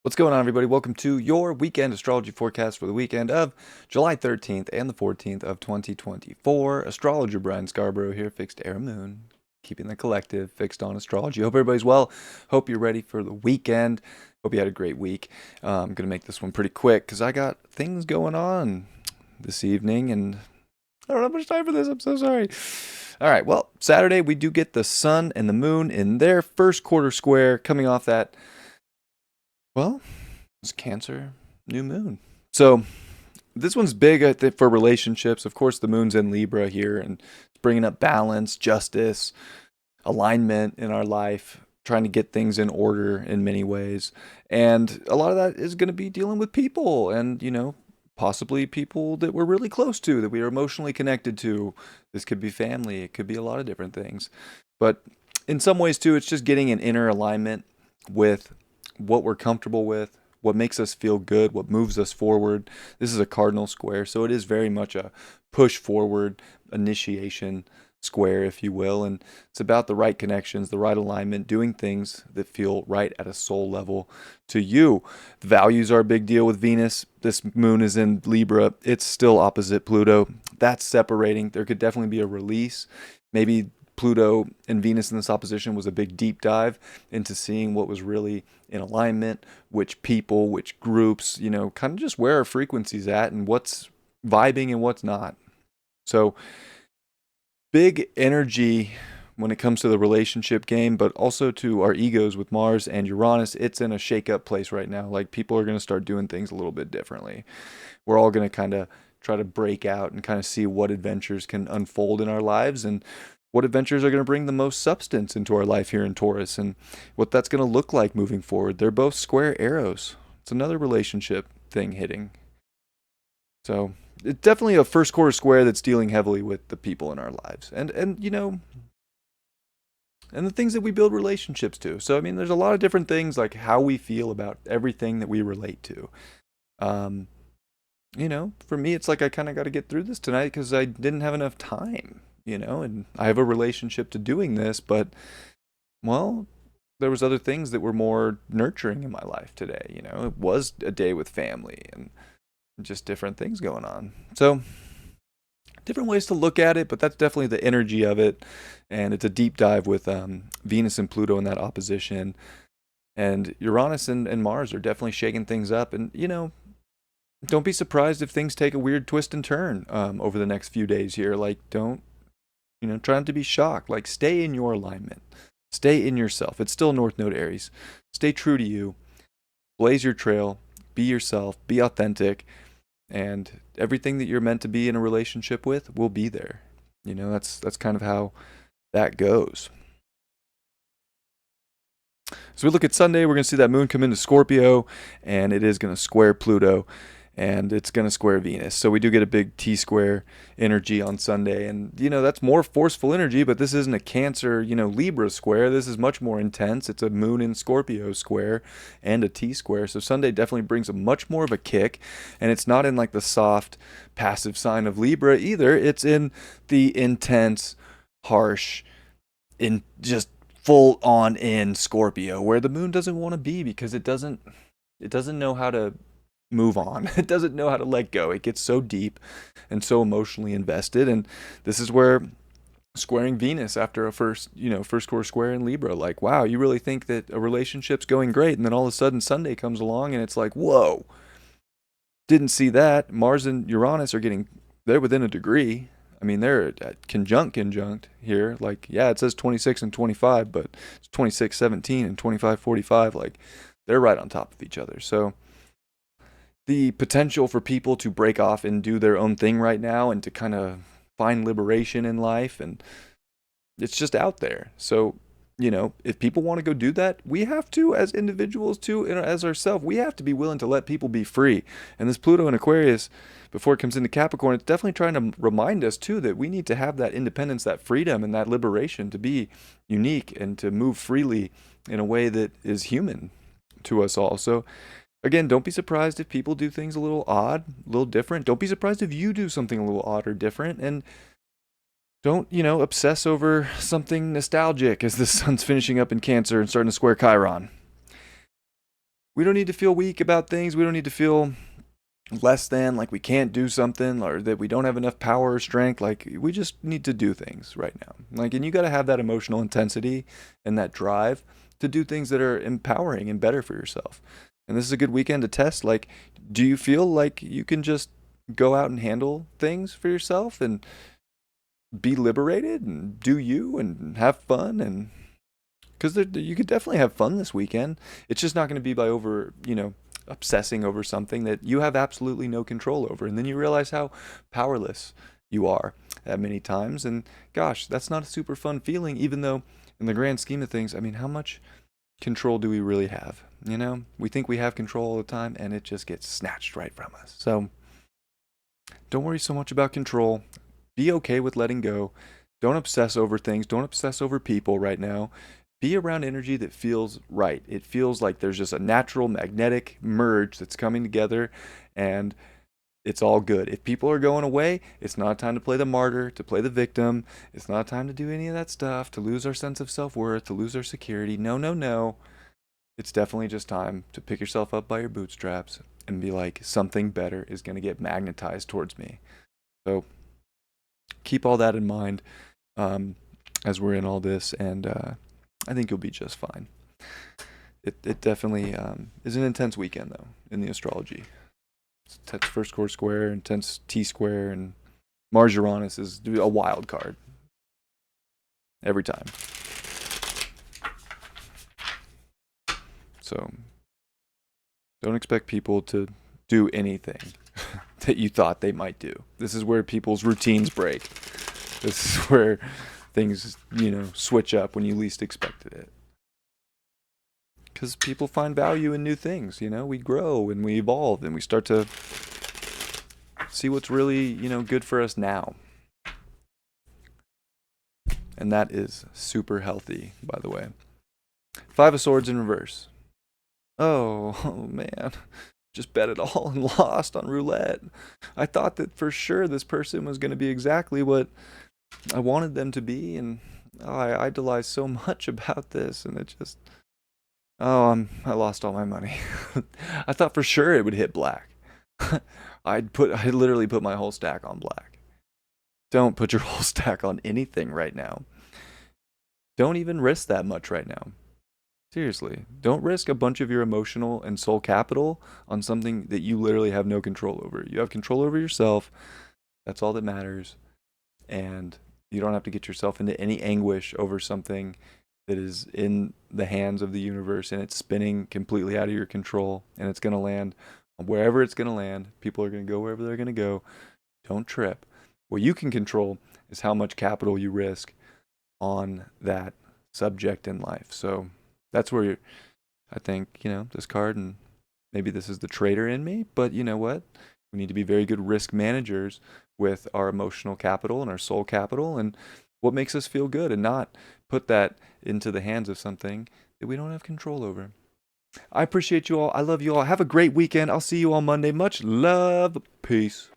What's going on, everybody? Welcome to your weekend astrology forecast for the weekend of July 13th and the 14th of 2024. Astrologer Brian Scarborough here, Fixed Air Moon, keeping the collective fixed on astrology. Hope everybody's well. Hope you're ready for the weekend. Hope you had a great week. I'm going to make this one pretty quick because I got things going on this evening and I don't have much time for this. I'm so sorry. All right, well, Saturday we do get the sun and the moon in their first quarter square coming off that. Well, it's Cancer, new moon. So this one's big, I think, for relationships. Of course, the moon's in Libra here, and it's bringing up balance, justice, alignment in our life, trying to get things in order in many ways. And a lot of that is going to be dealing with people and, possibly people that we're really close to, that we are emotionally connected to. This could be family, it could be a lot of different things. But in some ways, too, it's just getting an inner alignment with what we're comfortable with, what makes us feel good, what moves us forward. This is a cardinal square, so it is very much a push forward initiation square, if you will. And it's about the right connections, the right alignment, doing things that feel right at a soul level to you. The values are a big deal with Venus. This moon is in Libra. It's still opposite Pluto. That's separating. There could definitely be a release. Maybe Pluto and Venus in this opposition was a big deep dive into seeing what was really in alignment, which people, which groups, kind of just where our frequency's at and what's vibing and what's not. So big energy when it comes to the relationship game, but also to our egos with Mars and Uranus. It's in a shake-up place right now. Like, people are going to start doing things a little bit differently. We're all going to kind of try to break out and kind of see what adventures can unfold in our lives and what adventures are going to bring the most substance into our life here in Taurus and what that's going to look like moving forward. They're both square arrows. It's another relationship thing hitting. So it's definitely a first quarter square that's dealing heavily with the people in our lives and and the things that we build relationships to. So I mean, there's a lot of different things, like how we feel about everything that we relate to. Um, for me, it's like I kind of got to get through this tonight because I didn't have enough time, and I have a relationship to doing this, but, well, there was other things that were more nurturing in my life today. It was a day with family and just different things going on. So different ways to look at it, but that's definitely the energy of it. And it's a deep dive with Venus and Pluto in that opposition. And Uranus and Mars are definitely shaking things up. And, don't be surprised if things take a weird twist and turn over the next few days here. Like, don't, try not to be shocked. Like, stay in your alignment. Stay in yourself. It's still North Node Aries. Stay true to you. Blaze your trail. Be yourself. Be authentic. And everything that you're meant to be in a relationship with will be there. That's kind of how that goes. So we look at Sunday, we're going to see that moon come into Scorpio, and it is going to square Pluto, and it's going to square Venus. So we do get a big T-square energy on Sunday, and, that's more forceful energy, but this isn't a Cancer, Libra square. This is much more intense. It's a moon in Scorpio square and a T-square. So Sunday definitely brings a much more of a kick, and it's not in like the soft, passive sign of Libra either. It's in the intense, harsh, in just full on in Scorpio, where the moon doesn't want to be because it doesn't know how to move on. It doesn't know how to let go. It gets so deep and so emotionally invested. And this is where squaring Venus after a first quarter square in Libra, like, wow, you really think that a relationship's going great, and then all of a sudden Sunday comes along and it's like, whoa, didn't see that. Mars and Uranus they're within a degree. I mean, they're at conjunct here. Like, yeah, it says 26 and 25, but it's 26-17 and 25-45. Like, they're right on top of each other. So the potential for people to break off and do their own thing right now and to kind of find liberation in life, and it's just out there. So, if people want to go do that, we have to, as individuals too, and as ourselves, we have to be willing to let people be free. And this Pluto in Aquarius, before it comes into Capricorn, it's definitely trying to remind us too that we need to have that independence, that freedom, and that liberation to be unique and to move freely in a way that is human to us all. So again, don't be surprised if people do things a little odd, a little different. Don't be surprised if you do something a little odd or different. And don't, obsess over something nostalgic as the sun's finishing up in Cancer and starting to square Chiron. We don't need to feel weak about things. We don't need to feel less than, like we can't do something or that we don't have enough power or strength. Like we just need to do things right now. Like, and you got to have that emotional intensity and that drive to do things that are empowering and better for yourself. And this is a good weekend to test. Like, do you feel like you can just go out and handle things for yourself and be liberated and do you and have fun? And because you could definitely have fun this weekend. It's just not going to be by obsessing over something that you have absolutely no control over. And then you realize how powerless you are at many times. And gosh, that's not a super fun feeling, even though in the grand scheme of things, I mean, how much control do we really have? We think we have control all the time and it just gets snatched right from us. So don't worry so much about control. Be okay with letting go. Don't obsess over things. Don't obsess over people right now. Be around energy that feels right. It feels like there's just a natural magnetic merge that's coming together and it's all good. If people are going away, it's not a time to play the martyr, to play the victim. It's not a time to do any of that stuff, to lose our sense of self-worth, to lose our security. No, no, no. It's definitely just time to pick yourself up by your bootstraps and be like, something better is going to get magnetized towards me. So keep all that in mind as we're in all this, and I think you'll be just fine. It definitely is an intense weekend, though, in the astrology. It's intense first core square, intense T-square, and Mars Uranus is a wild card. Every time. So, don't expect people to do anything that you thought they might do. This is where people's routines break. This is where things, switch up when you least expected it. Because people find value in new things, we grow and we evolve and we start to see what's really, good for us now. And that is super healthy, by the way. 5 of Swords in reverse. Oh man. Just bet it all and lost on roulette. I thought that for sure this person was going to be exactly what I wanted them to be, and I idolized so much about this, and it just... I lost all my money. I thought for sure it would hit black. I literally put my whole stack on black. Don't put your whole stack on anything right now. Don't even risk that much right now. Seriously, don't risk a bunch of your emotional and soul capital on something that you literally have no control over. You have control over yourself. That's all that matters. And you don't have to get yourself into any anguish over something that is in the hands of the universe and it's spinning completely out of your control, and it's going to land wherever it's going to land. People are going to go wherever they're going to go. Don't trip. What you can control is how much capital you risk on that subject in life. So that's where I think, this card, and maybe this is the trader in me, but you know what? We need to be very good risk managers with our emotional capital and our soul capital and what makes us feel good, and not put that into the hands of something that we don't have control over. I appreciate you all. I love you all. Have a great weekend. I'll see you on Monday. Much love. Peace.